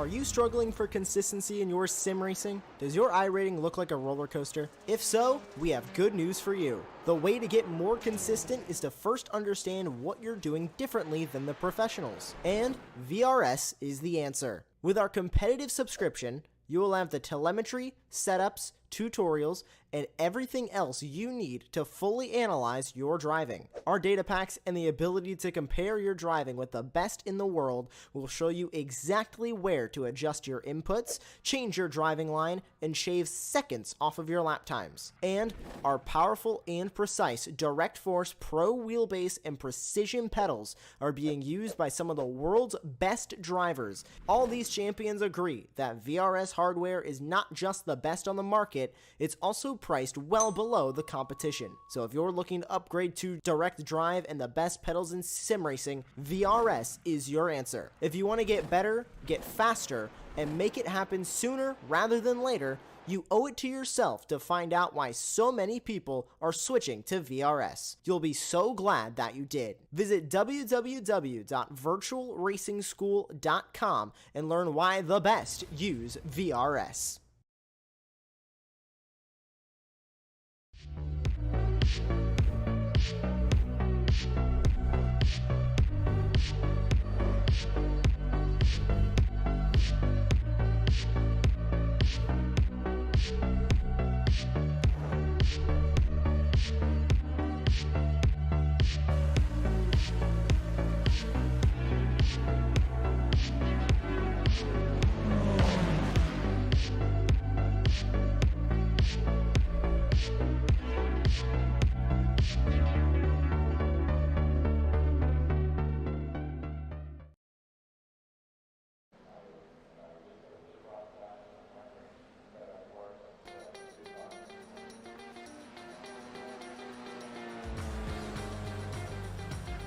Are you struggling for consistency in your sim racing? Does your iRating look like a roller coaster? If so, we have good news for you. The way to get more consistent is to first understand what you're doing differently than the professionals. And VRS is the answer. With our competitive subscription, you will have the telemetry, setups, tutorials, and everything else you need to fully analyze your driving. Our data packs and the ability to compare your driving with the best in the world will show you exactly where to adjust your inputs, change your driving line, and shave seconds off of your lap times. And our powerful and precise Direct Force Pro wheelbase and precision pedals are being used by some of the world's best drivers. All these champions agree that VRS hardware is not just the best on the market, it's also priced well below the competition. So if you're looking to upgrade to direct drive and the best pedals in sim racing, VRS is your answer. If you want to get better, get faster, and make it happen sooner rather than later, you owe it to yourself to find out why so many people are switching to VRS. You'll be so glad that you did. Visit www.virtualracingschool.com and learn why the best use VRS.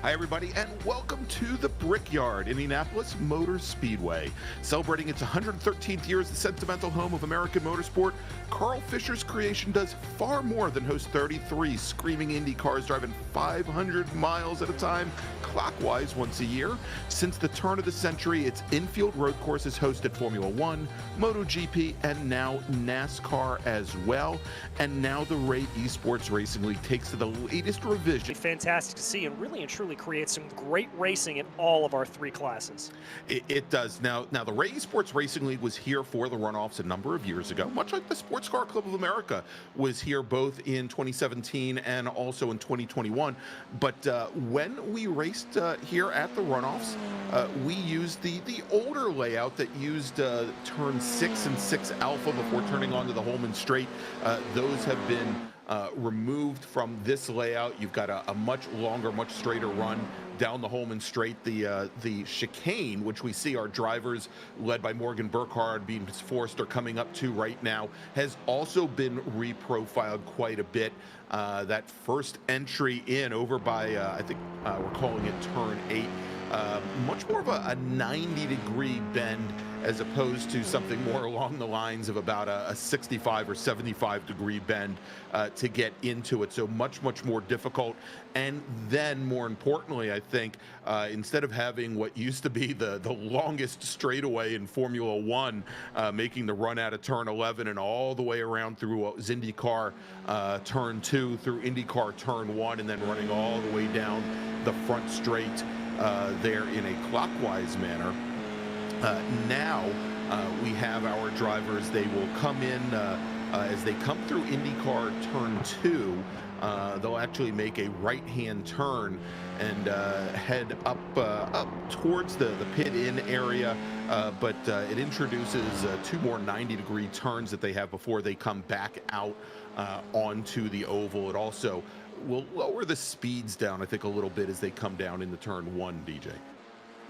Hi, everybody, and welcome to the Brickyard, Indianapolis Motor Speedway. Celebrating its 113th year as the sentimental home of American motorsport, Carl Fisher's creation does far more than host 33 screaming Indy cars driving 500 miles at a time, clockwise once a year. Since the turn of the century, its infield road courses hosted Formula One, MotoGP, and now NASCAR as well. And now the Ray ESports Racing League takes to the latest revision. Fantastic to see, and really and truly create some great racing in all of our three classes. It does. Now the Ray ESports Racing League was here for the runoffs a number of years ago, much like the Sports Car Club of America was here both in 2017 and also in 2021. But when we raced here at the runoffs, we used the older layout that used turn 6 and 6 alpha before turning onto the Holman Straight. Those have been removed from this layout. You've got a much longer, much straighter run down the Holman Straight. The chicane, which we see our drivers led by Morgan Burkhardt, Bean Forrester coming up to right now, has also been reprofiled quite a bit. That first entry in over by, I think we're calling it turn 8, much more of a 90-degree bend as opposed to something more along the lines of about a 65 or 75 degree bend to get into it. So much more difficult. And then more importantly, I think, instead of having what used to be the longest straightaway in Formula One, making the run out of turn 11 and all the way around through what was IndyCar turn 2, through IndyCar turn 1, and then running all the way down the front straight there in a clockwise manner. Now we have our drivers. They will come in as they come through IndyCar turn 2. They'll actually make a right-hand turn and head up towards the pit-in area, but it introduces 2 more 90-degree turns that they have before they come back out onto the oval. It also will lower the speeds down, I think, a little bit as they come down into turn 1, DJ.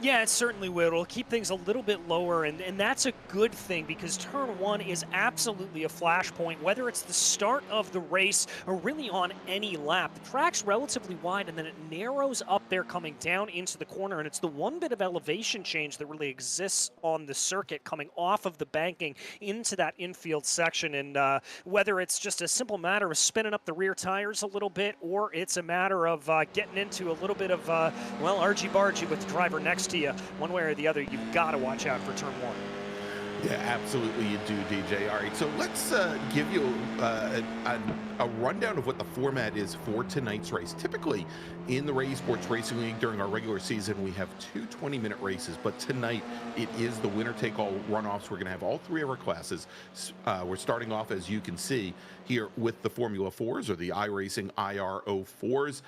Yeah, it certainly will. It'll keep things a little bit lower, and that's a good thing because turn 1 is absolutely a flashpoint, whether it's the start of the race or really on any lap. The track's relatively wide, and then it narrows up there coming down into the corner, and it's the one bit of elevation change that really exists on the circuit coming off of the banking into that infield section. And whether it's just a simple matter of spinning up the rear tires a little bit, or it's a matter of getting into a little bit of, well, argy-bargy with the driver next to you, one way or the other, you've got to watch out for turn 1. Yeah, absolutely you do, DJ. All right, so let's give you a rundown of what the format is for tonight's race. Typically, in the Ray Esports Racing League during our regular season, we have two 20-minute races, but tonight it is the winner-take-all runoffs. We're going to have all three of our classes. We're starting off, as you can see, here with the Formula 4s, or the iRacing IR04s.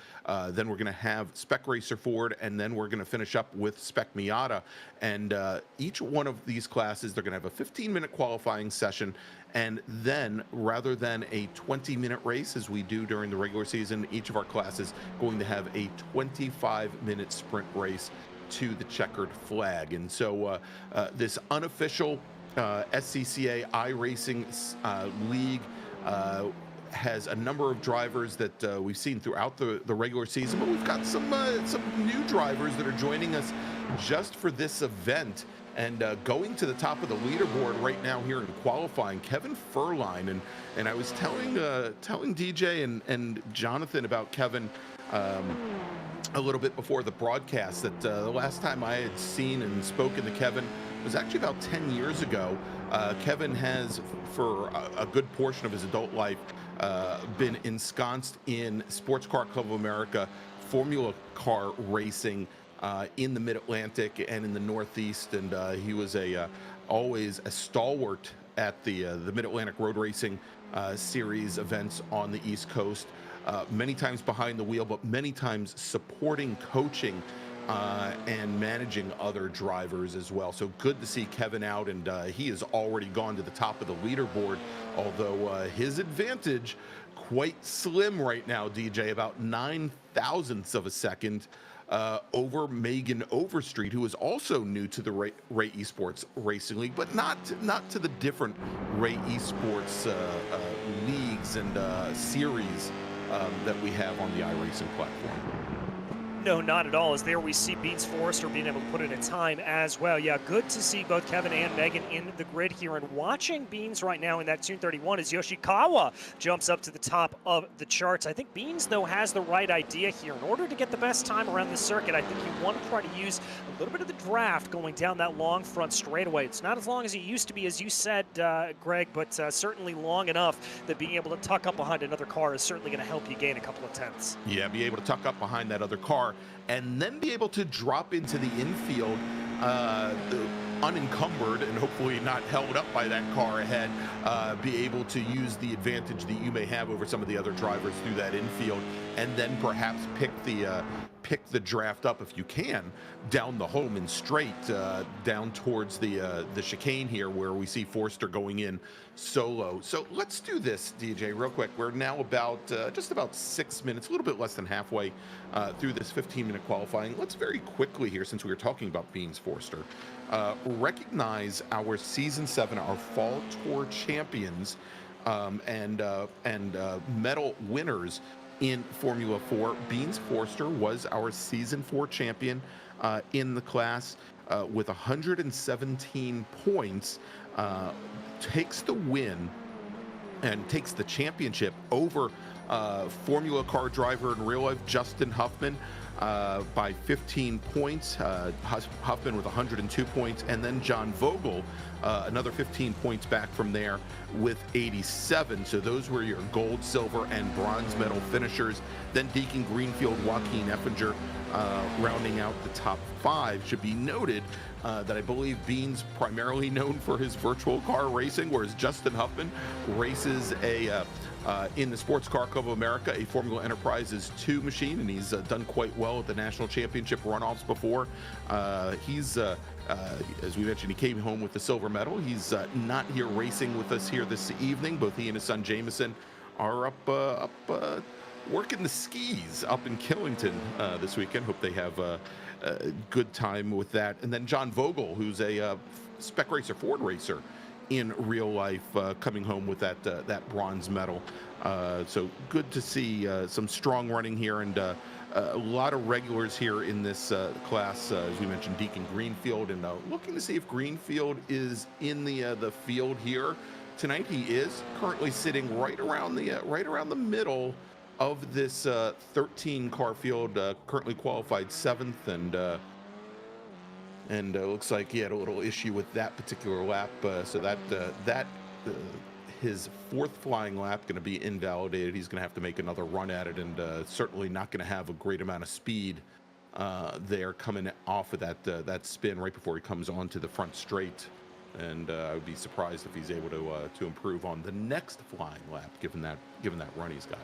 Then we're going to have Spec Racer Ford, and then we're going to finish up with Spec Miata. And each one of these classes, they're going to have a 15-minute qualifying session, and then rather than a 20-minute race as we do during the regular season, each of our classes going to have a 25-minute sprint race to the checkered flag. And so this unofficial SCCA iRacing league has a number of drivers that we've seen throughout the regular season, but we've got some new drivers that are joining us just for this event. And going to the top of the leaderboard right now here in qualifying, Kevin Furline. And I was telling DJ and Jonathan about Kevin a little bit before the broadcast, that the last time I had seen and spoken to Kevin was actually about 10 years ago. Kevin has, for a good portion of his adult life, been ensconced in Sports Car Club of America, Formula Car racing, in the Mid-Atlantic and in the Northeast, and he was always a stalwart at the Mid-Atlantic Road Racing Series events on the East Coast. Many times behind the wheel, but many times supporting, coaching, and managing other drivers as well. So good to see Kevin out, and he has already gone to the top of the leaderboard, although his advantage quite slim right now, DJ, about 9/1000ths of a second over Megan Overstreet, who is also new to the Ray Esports Racing League, but not to the different Ray Esports leagues and series that we have on the iRacing platform. No, not at all. As there we see Beans Forrester being able to put in a time as well. Yeah, good to see both Kevin and Megan in the grid here. And watching Beans right now in that Tune 31 as Yoshikawa jumps up to the top of the charts. I think Beans, though, has the right idea here. In order to get the best time around the circuit, I think you want to try to use a little bit of the draft going down that long front straightaway. It's not as long as it used to be, as you said, Greg, but certainly long enough that being able to tuck up behind another car is certainly going to help you gain a couple of tenths. Yeah, be able to tuck up behind that other car and then be able to drop into the infield unencumbered and hopefully not held up by that car ahead, be able to use the advantage that you may have over some of the other drivers through that infield, and then perhaps pick the draft up, if you can, down the Holman straight, down towards the chicane here, where we see Forster going in solo. So let's do this, DJ, real quick. We're now about just about 6 minutes, a little bit less than halfway through this 15-minute qualifying. Let's very quickly here, since we were talking about Beans Forster, recognize our Season 7, our Fall Tour champions, and medal winners in Formula 4. Beans Forster was our Season 4 champion in the class with 117 points, takes the win and takes the championship over Formula Car driver in real life Justin Huffman by 15 points. Huffman with 102 points, and then John Vogel, another 15 points back from there with 87. So those were your gold, silver, and bronze medal finishers. Then Deacon Greenfield, Joaquin Effinger rounding out the top 5. Should be noted that I believe Beans primarily known for his virtual car racing, whereas Justin Huffman races in the Sports Car Club of America, a Formula Enterprises 2 machine, and he's done quite well at the National Championship runoffs before. He's, as we mentioned, he came home with the silver medal. He's not here racing with us here this evening. Both he and his son Jameson are up working the skis up in Killington this weekend. Hope they have a good time with that. And then John Vogel, who's a Spec Racer Ford racer in real life, coming home with that bronze medal. So good to see some strong running here, and a lot of regulars here in this class. As we mentioned, Deacon Greenfield, and looking to see if Greenfield is in the field here tonight. He is currently sitting right around the middle of this 13 car field, currently qualified 7th, and and looks like he had a little issue with that particular lap. So his fourth flying lap going to be invalidated. He's going to have to make another run at it, and certainly not going to have a great amount of speed there coming off of that spin right before he comes onto the front straight. And I would be surprised if he's able to improve on the next flying lap, given that run he's got.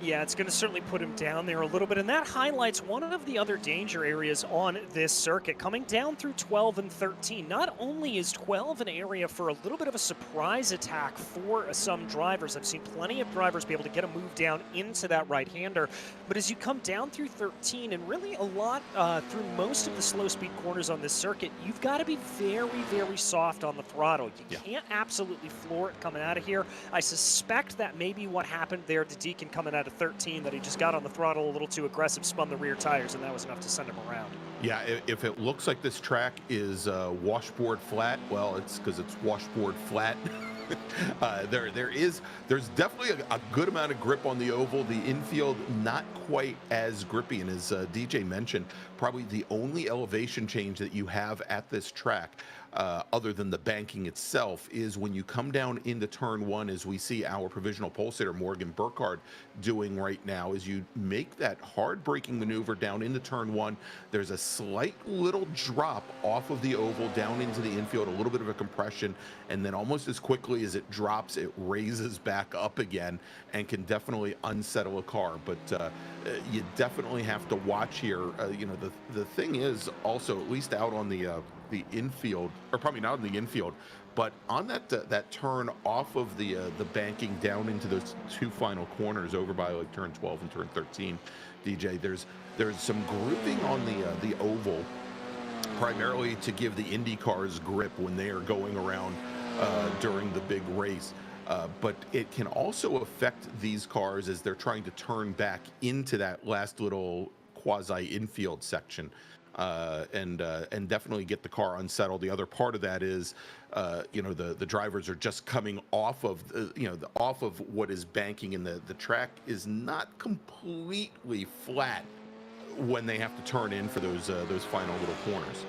Yeah, it's going to certainly put him down there a little bit, and that highlights one of the other danger areas on this circuit. Coming down through 12 and 13, not only is 12 an area for a little bit of a surprise attack for some drivers. I've seen plenty of drivers be able to get a move down into that right-hander, but as you come down through 13 and really a lot through most of the slow-speed corners on this circuit, you've got to be very, very soft on the throttle. You can't absolutely floor it coming out of here. I suspect that may be what happened there to Deacon coming out of 13, that he just got on the throttle a little too aggressive, spun the rear tires, and that was enough to send him around. Yeah, if it looks like this track is washboard flat, well, it's because it's washboard flat. There's definitely a good amount of grip on the oval. The infield not quite as grippy, and as DJ mentioned, probably the only elevation change that you have at this track, other than the banking itself, is when you come down into turn one, as we see our provisional pole sitter Morgan Burkhardt doing right now. As you make that hard braking maneuver down into turn one, there's a slight little drop off of the oval down into the infield, a little bit of a compression, and then almost as quickly as it drops, it raises back up again and can definitely unsettle a car. But you definitely have to watch here. The thing is also, at least out on the infield, or probably not in the infield, but on that turn off of the banking down into those two final corners over by like turn 12 and turn 13, DJ, there's some grouping on the oval, primarily to give the Indy cars grip when they are going around during the big race. But it can also affect these cars as they're trying to turn back into that last little quasi infield section. And definitely get the car unsettled. The other part of that is, the drivers are just coming off of, off of what is banking, and the track is not completely flat when they have to turn in for those final little corners.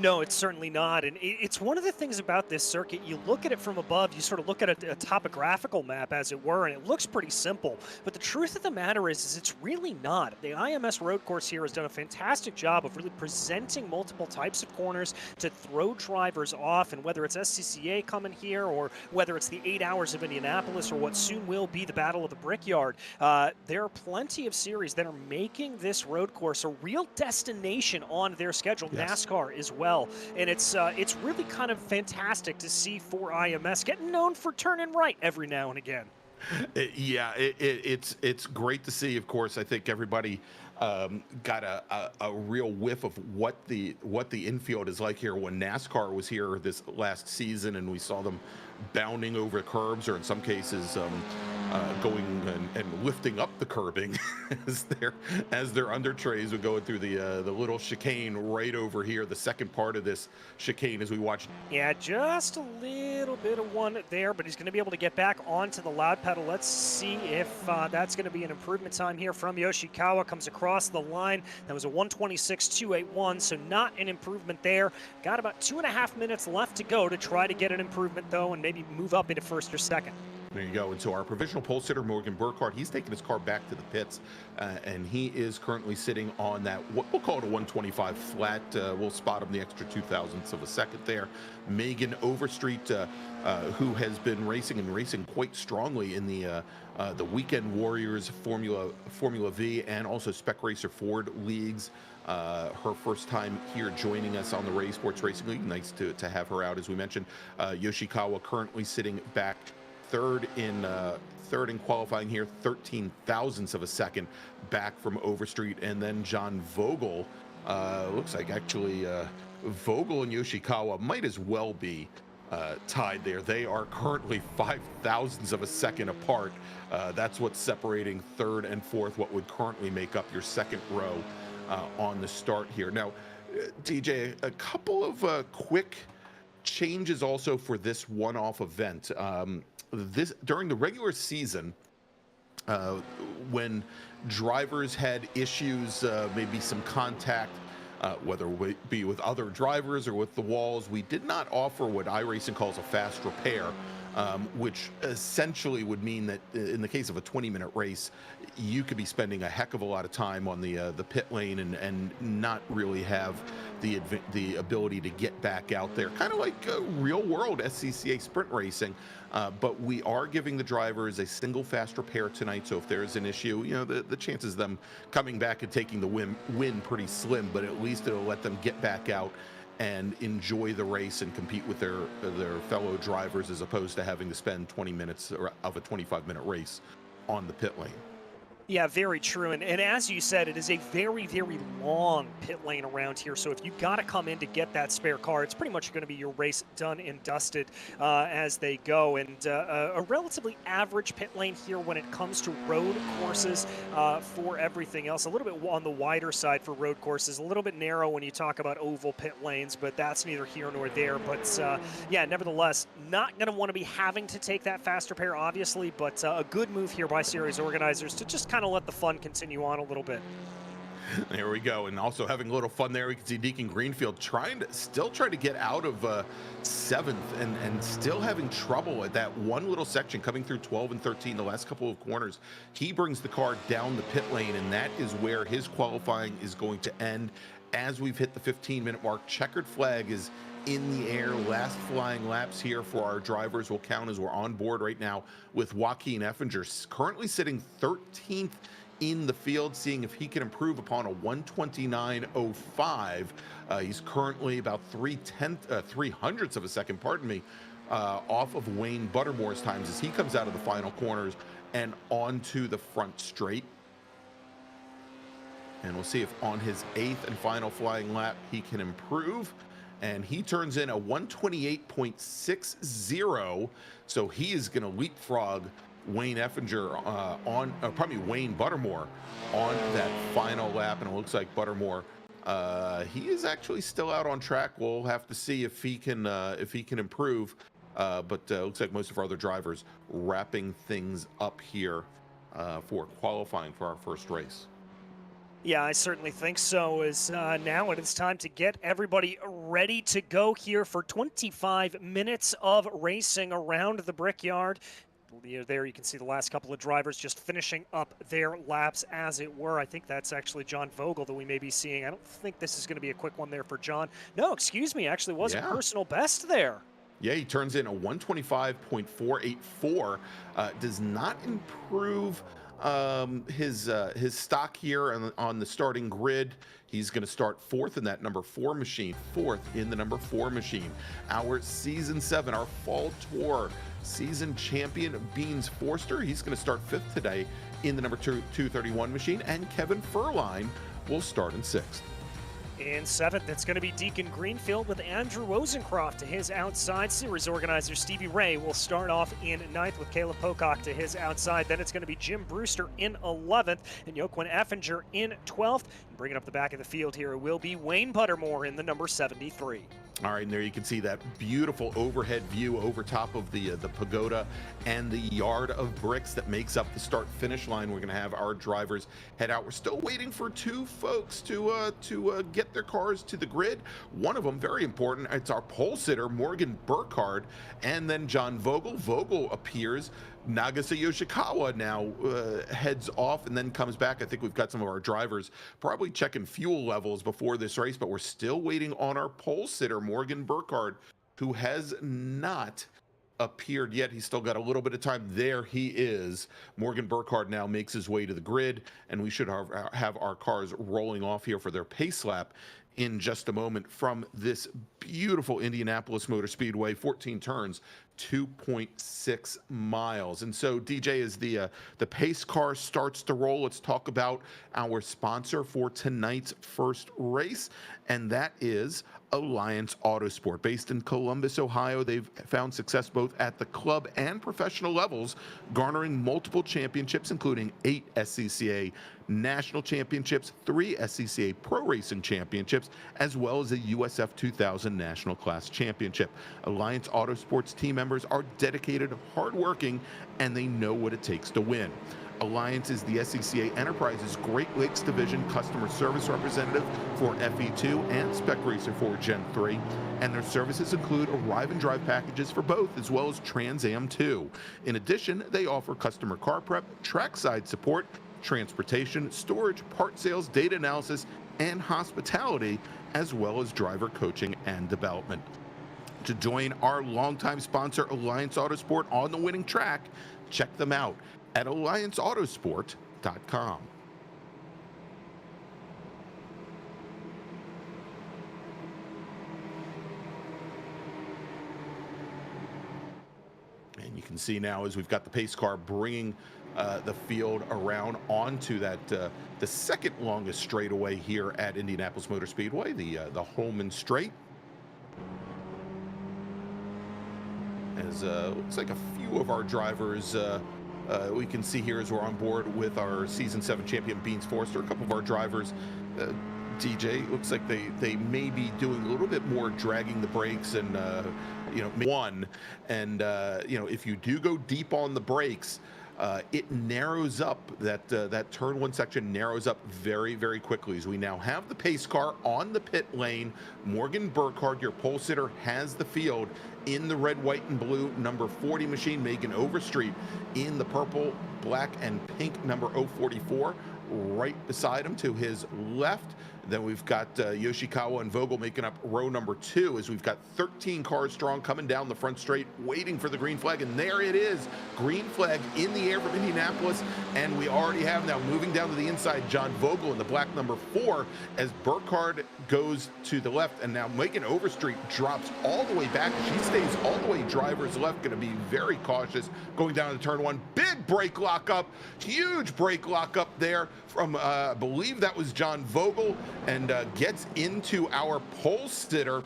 No, it's certainly not. And it's one of the things about this circuit. You look at it from above, you sort of look at a topographical map, as it were, and it looks pretty simple. But the truth of the matter is it's really not. The IMS road course here has done a fantastic job of really presenting multiple types of corners to throw drivers off. And whether it's SCCA coming here, or whether it's the 8 hours of Indianapolis, or what soon will be the Battle of the Brickyard, there are plenty of series that are making this road course a real destination on their schedule. Yes. NASCAR as well. And it's really kind of fantastic to see for IMS getting known for turning right every now and again. It's great to see. Of course, I think everybody got a real whiff of what the infield is like here when NASCAR was here this last season, and we saw them bounding over curbs, or in some cases going and lifting up the curbing as their under trays would go through the little chicane right over here, the second part of this chicane, as we watch. Yeah, just a little bit of one there, but he's going to be able to get back onto the loud pedal. Let's see if that's going to be an improvement time here from Yoshikawa. Comes across the line. That was a 1:26.281, so not an improvement there. Got about 2.5 minutes left to go to try to get an improvement, though, and maybe move up into first or second. There you go. And so our provisional pole sitter, Morgan Burkhardt, he's taking his car back to the pits, and he is currently sitting on that, what we'll call it a 125 flat. We'll spot him the extra 0.02 of a second there. Megan Overstreet, who has been racing quite strongly in the Weekend Warriors Formula V and also Spec Racer Ford leagues. Her first time here joining us on the Ray Sports Racing League. Nice to have her out, as we mentioned. Yoshikawa currently sitting back third in qualifying here, 0.13 of a second back from Overstreet. And then John Vogel, looks like actually Vogel and Yoshikawa might as well be tied there. They are currently 0.05 of a second apart. That's what's separating third and fourth, what would currently make up your second row on the start here. Now, DJ, a couple of quick changes also for this one-off event. During the regular season, when drivers had issues, maybe some contact whether it be with other drivers or with the walls. We did not offer what iRacing calls a fast repair, which essentially would mean that in the case of a 20-minute race, you could be spending a heck of a lot of time on the pit lane and not really have the ability to get back out there, kind of like real world SCCA sprint racing. But we are giving the drivers a single fast repair tonight, so if there is an issue, you know, the chances of them coming back and taking the win pretty slim, but at least it'll let them get back out and enjoy the race and compete with their fellow drivers, as opposed to having to spend 20 minutes of a 25-minute race on the pit lane. Yeah, very true. And as you said, it is a very, very long pit lane around here. So if you got to come in to get that spare car, it's pretty much going to be your race done and dusted as they go. And a relatively average pit lane here when it comes to road courses for everything else. A little bit on the wider side for road courses, a little bit narrow when you talk about oval pit lanes, but that's neither here nor there. But yeah, nevertheless, not going to want to be having to take that fast repair, obviously, but a good move here by series organizers to just kind of let the fun continue on a little bit. There we go. And also having a little fun there, we can see Deacon Greenfield still trying to get out of 7th and still having trouble at that one little section coming through 12 and 13, the last couple of corners. He brings the car down the pit lane, and that is where his qualifying is going to end as we've hit the 15-minute mark. Checkered flag is in the air. Last flying laps here for our drivers will count as we're on board right now with Joaquin Effinger currently sitting 13th in the field, seeing if he can improve upon a 129.05. He's currently about 3/100ths of a second, pardon me, off of Wayne Buttermore's times as he comes out of the final corners and onto the front straight. And we'll see if on his 8th and final flying lap he can improve. And he turns in a 128.60, so he is going to leapfrog Wayne Effinger Wayne Buttermore on that final lap. And it looks like Buttermore, he is actually still out on track. We'll have to see if he can improve. But looks like most of our other drivers wrapping things up here for qualifying for our first race. Yeah, I certainly think so. As now it is time to get everybody ready to go here for 25 minutes of racing around the Brickyard. There you can see the last couple of drivers just finishing up their laps, as it were. I think that's actually John Vogel that we may be seeing. I don't think this is going to be a quick one there for John. No, excuse me, actually was a personal best there. Yeah, he turns in a 125.484. Does not improve his stock here on the starting grid. He's going to start 4th in that number 4 machine. 4th in the number 4 machine. Our season 7, our fall tour season champion, Beans Forster. He's going to start 5th today in the number 231 machine. And Kevin Furline will start in 6th. In 7th, it's going to be Deacon Greenfield with Andrew Rosencroft to his outside. Series organizer Stevie Ray will start off in 9th with Caleb Pocock to his outside. Then it's going to be Jim Brewster in 11th and Joaquin Effinger in 12th. And bringing up the back of the field here will be Wayne Buttermore in the number 73. All right, and there you can see that beautiful overhead view over top of the pagoda and the yard of bricks that makes up the start-finish line. We're going to have our drivers head out. We're still waiting for 2 folks to get their cars to the grid. One of them, very important, it's our pole sitter, Morgan Burkhardt, and then John Vogel. Vogel appears. Nagase Yoshikawa now heads off and then comes back. I think we've got some of our drivers probably checking fuel levels before this race, but we're still waiting on our pole sitter, Morgan Burkhardt, who has not appeared yet. He's still got a little bit of time. There he is. Morgan Burkhardt now makes his way to the grid, and we should have our cars rolling off here for their pace lap in just a moment from this beautiful Indianapolis Motor Speedway. 14 turns, 2.6 miles. And so, DJ, as the pace car starts to roll, let's talk about our sponsor for tonight's first race, and that is Alliance Autosport. Based in Columbus, Ohio, they've found success both at the club and professional levels, garnering multiple championships, including 8 SCCA national championships, 3 SCCA Pro Racing championships, as well as a USF 2000 National Class Championship. Alliance Autosports team members are dedicated, hardworking, and they know what it takes to win. Alliance is the SCCA Enterprises Great Lakes Division customer service representative for FE2 and Spec Racer for Gen 3, and their services include arrive and drive packages for both, as well as Trans Am 2. In addition, they offer customer car prep, trackside support, transportation, storage, part sales, data analysis, and hospitality, as well as driver coaching and development. To join our longtime sponsor, Alliance Autosport, on the winning track, check them out at allianceautosport.com. And you can see now as we've got the pace car bringing the field around onto that the second longest straightaway here at Indianapolis Motor Speedway, the Holman Straight. As looks like a few of our drivers we can see here as we're on board with our Season 7 champion Beans Forster. A couple of our drivers, DJ, looks like they may be doing a little bit more dragging the brakes and, one. And, if you do go deep on the brakes, it narrows up, that turn one section narrows up very, very quickly, as we now have the pace car on the pit lane. Morgan Burkhardt, your pole sitter, has the field in the red, white, and blue number 40 machine. Megan Overstreet in the purple, black, and pink number 044 right beside him to his left. Then we've got Yoshikawa and Vogel making up row number 2, as we've got 13 cars strong coming down the front straight, waiting for the green flag. And there it is, green flag in the air from Indianapolis. And we already have now, moving down to the inside, John Vogel in the black number 4, as Burkhardt goes to the left. And now Megan Overstreet drops all the way back. She stays all the way driver's left, going to be very cautious going down to turn 1. Big brake lock up, huge brake lock up there from, I believe that was John Vogel, and gets into our pole sitter,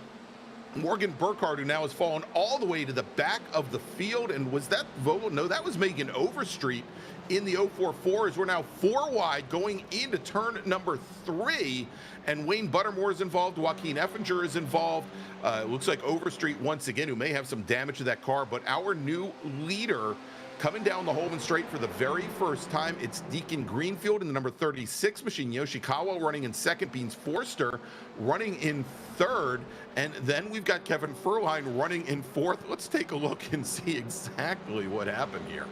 Morgan Burkhardt, who now has fallen all the way to the back of the field. And was that Vogel? No, that was Megan Overstreet in the 044, as we're now 4 wide going into turn number 3. And Wayne Buttermore is involved. Joaquin Effinger is involved. It looks like Overstreet once again, who may have some damage to that car. But our new leader coming down the Holman Straight for the very first time, it's Deacon Greenfield in the number 36 machine. Yoshikawa running in second. Beans Forster running in third. And then we've got Kevin Furline running in fourth. Let's take a look and see exactly what happened here.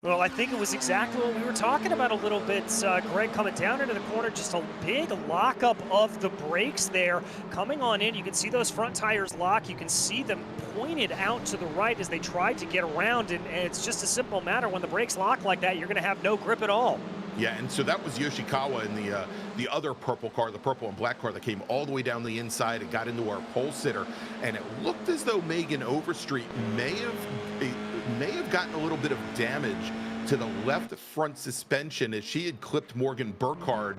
Well, I think it was exactly what we were talking about a little bit, Greg, coming down into the corner, just a big lockup of the brakes there. Coming on in, you can see those front tires lock. You can see them pointed out to the right as they tried to get around, and it's just a simple matter. When the brakes lock like that, you're going to have no grip at all. Yeah, and so that was Yoshikawa in the other purple car, the purple and black car that came all the way down the inside and got into our pole sitter. And it looked as though Megan Overstreet may have gotten a little bit of damage to the left front suspension, as she had clipped Morgan Burkhardt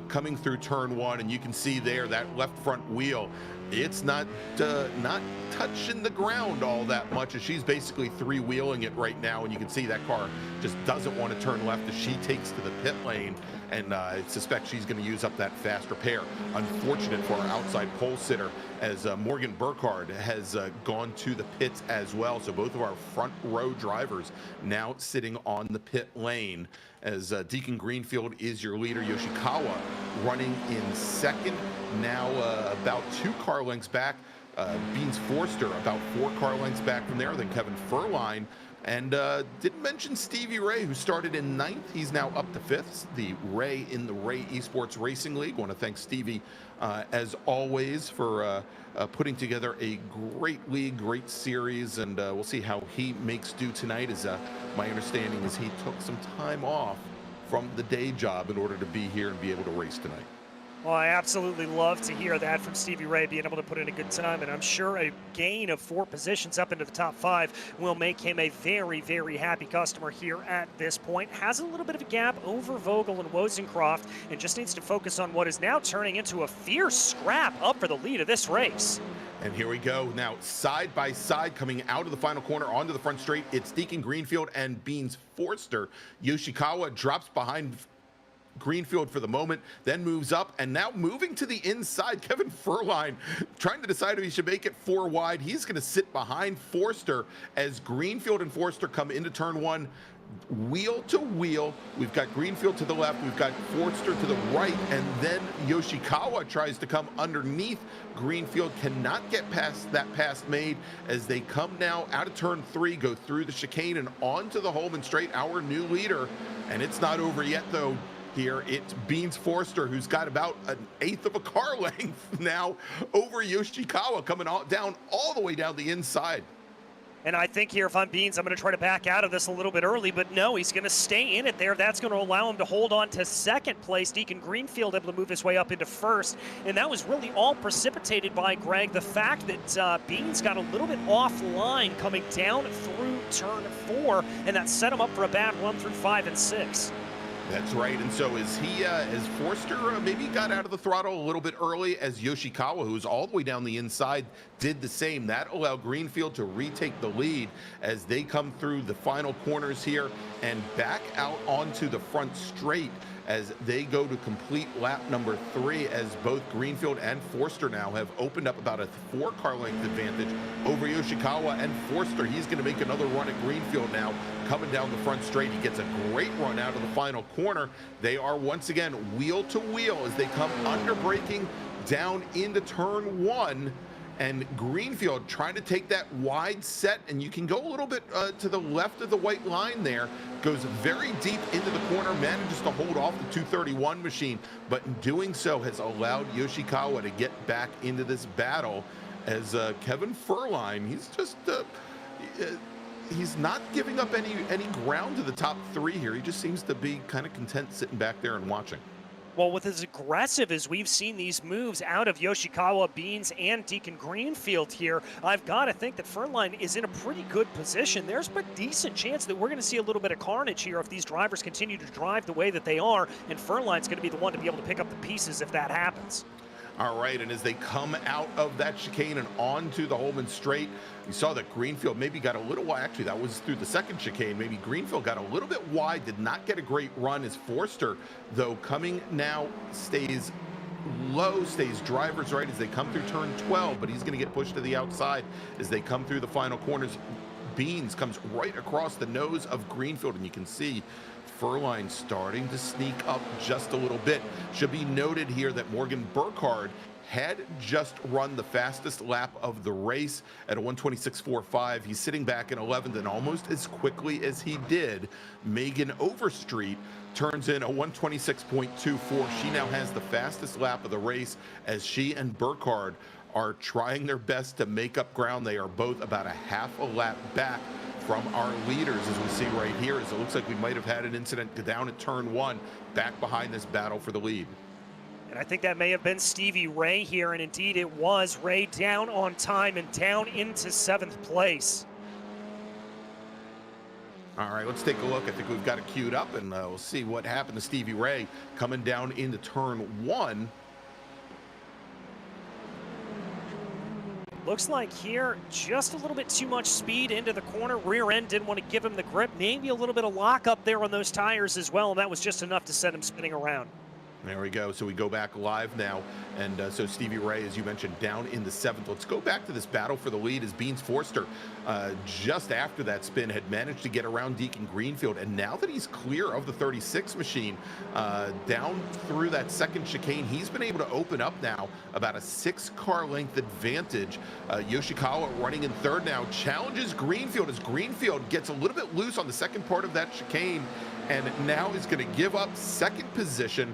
coming through turn 1. And you can see there that left front wheel, it's not touching the ground all that much, as she's basically 3-wheeling it right now. And you can see that car just doesn't want to turn left as she takes to the pit lane. And I suspect she's going to use up that fast repair. Unfortunate for our outside pole sitter, as Morgan Burkhardt has gone to the pits as well. So both of our front row drivers now sitting on the pit lane, as Deacon Greenfield is your leader. Yoshikawa running in second, now about 2 car lengths back. Beans Forster about 4 car lengths back from there. Then Kevin Furline. And didn't mention Stevie Ray, who started in 9th. He's now up to 5th. The Ray in the Ray Esports Racing League. Want to thank Stevie, as always, for putting together a great league, great series. And we'll see how he makes do tonight, as my understanding is he took some time off from the day job in order to be here and be able to race tonight. Well, I absolutely love to hear that from Stevie Ray, being able to put in a good time, and I'm sure a gain of 4 positions up into the top 5 will make him a very, very happy customer here at this point. Has a little bit of a gap over Vogel and Wozencroft, and just needs to focus on what is now turning into a fierce scrap up for the lead of this race. And here we go now, side by side, coming out of the final corner onto the front straight. It's Deacon Greenfield and Beans Forster. Yoshikawa drops behind Greenfield for the moment, then moves up, and now moving to the inside. Kevin Furline trying to decide if he should make it 4 wide. He's going to sit behind Forster as Greenfield and Forster come into turn 1. wheel to wheel. We've got Greenfield to the left, we've got Forster to the right, and then Yoshikawa tries to come underneath. Greenfield cannot get past that pass made as they come now out of turn 3, go through the chicane and onto the Holman straight, our new leader. And it's not over yet though. Here it's Beans Forster, who's got about an eighth of a car length now over Yoshikawa, coming down all the way down the inside. And I think here, if I'm Beans, I'm going to try to back out of this a little bit early, but no, he's going to stay in it there. That's going to allow him to hold on to second place. Deacon Greenfield able to move his way up into first, and that was really all precipitated by, Greg, the fact that Beans got a little bit offline coming down through turn 4, and that set him up for a bad run through 5 and 6. That's right, and so as Forster maybe got out of the throttle a little bit early, as Yoshikawa, who's all the way down the inside, did the same. That allowed Greenfield to retake the lead as they come through the final corners here and back out onto the front straight as they go to complete lap number 3, as both Greenfield and Forster now have opened up about a 4-car length advantage over Yoshikawa. And Forster, he's going to make another run at Greenfield now, coming down the front straight. He gets a great run out of the final corner. They are once again wheel to wheel as they come under braking down into turn 1. And Greenfield trying to take that wide set, and you can go a little bit to the left of the white line there, goes very deep into the corner, manages to hold off the 231 machine, but in doing so has allowed Yoshikawa to get back into this battle as Kevin Furline, he's just, he's not giving up any ground to the top 3 here. He just seems to be kind of content sitting back there and watching. Well, with as aggressive as we've seen these moves out of Yoshikawa, Beans, and Deacon Greenfield here, I've got to think that Furline is in a pretty good position. There's a decent chance that we're going to see a little bit of carnage here if these drivers continue to drive the way that they are, and Furline's going to be the one to be able to pick up the pieces if that happens. All right, and as they come out of that chicane and onto the Holman straight, you saw that Greenfield maybe got a little wide. Actually, that was through the second chicane. Maybe Greenfield got a little bit wide, did not get a great run as Forster, though, coming now stays low, stays driver's right as they come through turn 12, but he's going to get pushed to the outside as they come through the final corners. Beans comes right across the nose of Greenfield, and you can see Furline starting to sneak up just a little bit. Should be noted here that Morgan Burkhardt had just run the fastest lap of the race at a 1:26.45. He's sitting back in 11th, and almost as quickly as he did, Megan Overstreet turns in a 1:26.24. She now has the fastest lap of the race as she and Burkhardt are trying their best to make up ground. They are both about a half a lap back from our leaders, as we see right here, as it looks like we might have had an incident down at turn 1, back behind this battle for the lead. And I think that may have been Stevie Ray here, and indeed it was. Ray down on time and down into 7th place. All right, let's take a look. I think we've got it queued up, and we'll see what happened to Stevie Ray coming down into turn 1. Looks like here, just a little bit too much speed into the corner. Rear end didn't want to give him the grip. Maybe a little bit of lock up there on those tires as well, and that was just enough to send him spinning around. There we go. So we go back live now. And so Stevie Ray, as you mentioned, down in the 7th. Let's go back to this battle for the lead as Beans Forster, just after that spin, had managed to get around Deacon Greenfield. And now that he's clear of the 36 machine, down through that second chicane, he's been able to open up now about a 6-car length advantage. Yoshikawa running in 3rd now, challenges Greenfield as Greenfield gets a little bit loose on the second part of that chicane, and now is going to give up 2nd position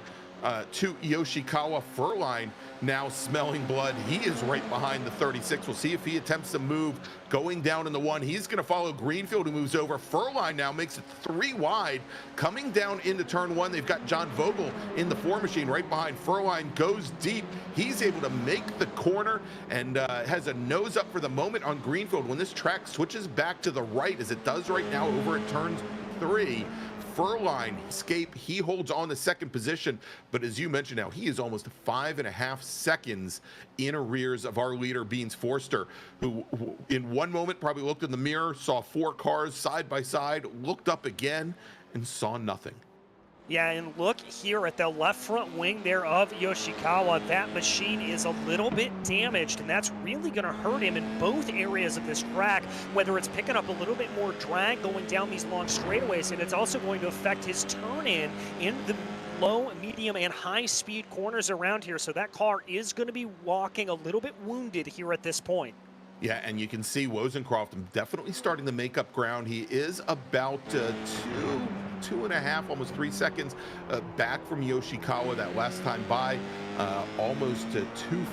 to Yoshikawa. Furline now smelling blood. He is right behind the 36. We'll see if he attempts to move going down in the 1. He's going to follow Greenfield, who moves over. Furline now makes it 3 wide coming down into turn 1. They've got John Vogel in the 4 machine right behind. Furline goes deep. He's able to make the corner and has a nose up for the moment on Greenfield when this track switches back to the right, as it does right now over at turn 3. Furline escape, he holds on to 2nd position, but as you mentioned now, he is almost 5.5 seconds in arrears of our leader, Beans Forster, who in one moment probably looked in the mirror, saw 4 cars side by side, looked up again, and saw nothing. Yeah, and look here at the left front wing there of Yoshikawa. That machine is a little bit damaged, and that's really going to hurt him in both areas of this track, whether it's picking up a little bit more drag going down these long straightaways, and it's also going to affect his turn in the low, medium, and high-speed corners around here. So that car is going to be walking a little bit wounded here at this point. Yeah, and you can see Wozencroft definitely starting to make up ground. He is about 2.5, almost 3 seconds back from Yoshikawa that last time by. Almost 2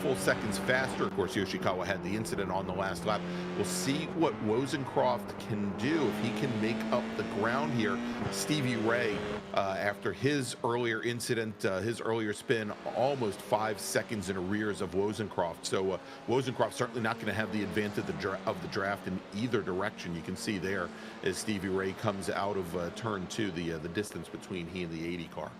full seconds faster. Of course, Yoshikawa had the incident on the last lap. We'll see what Wozencroft can do if he can make up the ground here. Stevie Ray, after his earlier incident, his earlier spin, almost 5 seconds in arrears of Wozencroft. So Wozencroft certainly not going to have the advantage of the draft in either direction. You can see there as Stevie Ray comes out of turn 2, the distance between he and the 80 car.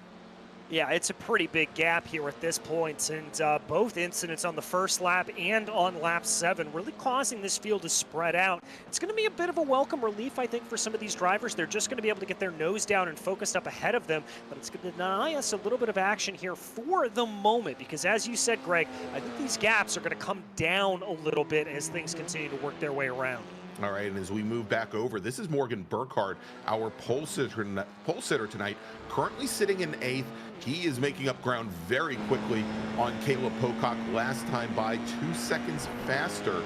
Yeah, it's a pretty big gap here at this point, and both incidents on the first lap and on lap 7 really causing this field to spread out. It's going to be a bit of a welcome relief, I think, for some of these drivers. They're just going to be able to get their nose down and focused up ahead of them, but it's going to deny us a little bit of action here for the moment, because as you said, Greg, I think these gaps are going to come down a little bit as things continue to work their way around. All right, and as we move back over, this is Morgan Burkhardt, our pole sitter tonight, currently sitting in 8th. He is making up ground very quickly on Caleb Pocock. Last time by 2 seconds faster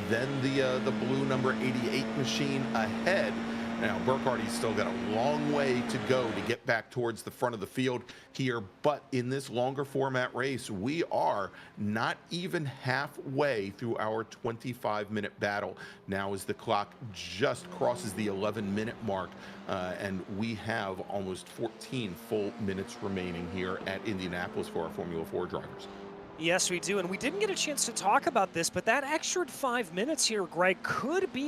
than the blue number 88 machine ahead. Now, Burkhardt, he's still got a long way to go to get back towards the front of the field here, but in this longer format race, we are not even halfway through our 25-minute battle. Now as the clock just crosses the 11-minute mark, and we have almost 14 full minutes remaining here at Indianapolis for our Formula 4 drivers. Yes, we do, and we didn't get a chance to talk about this, but that extra 5 minutes here, Greg, could be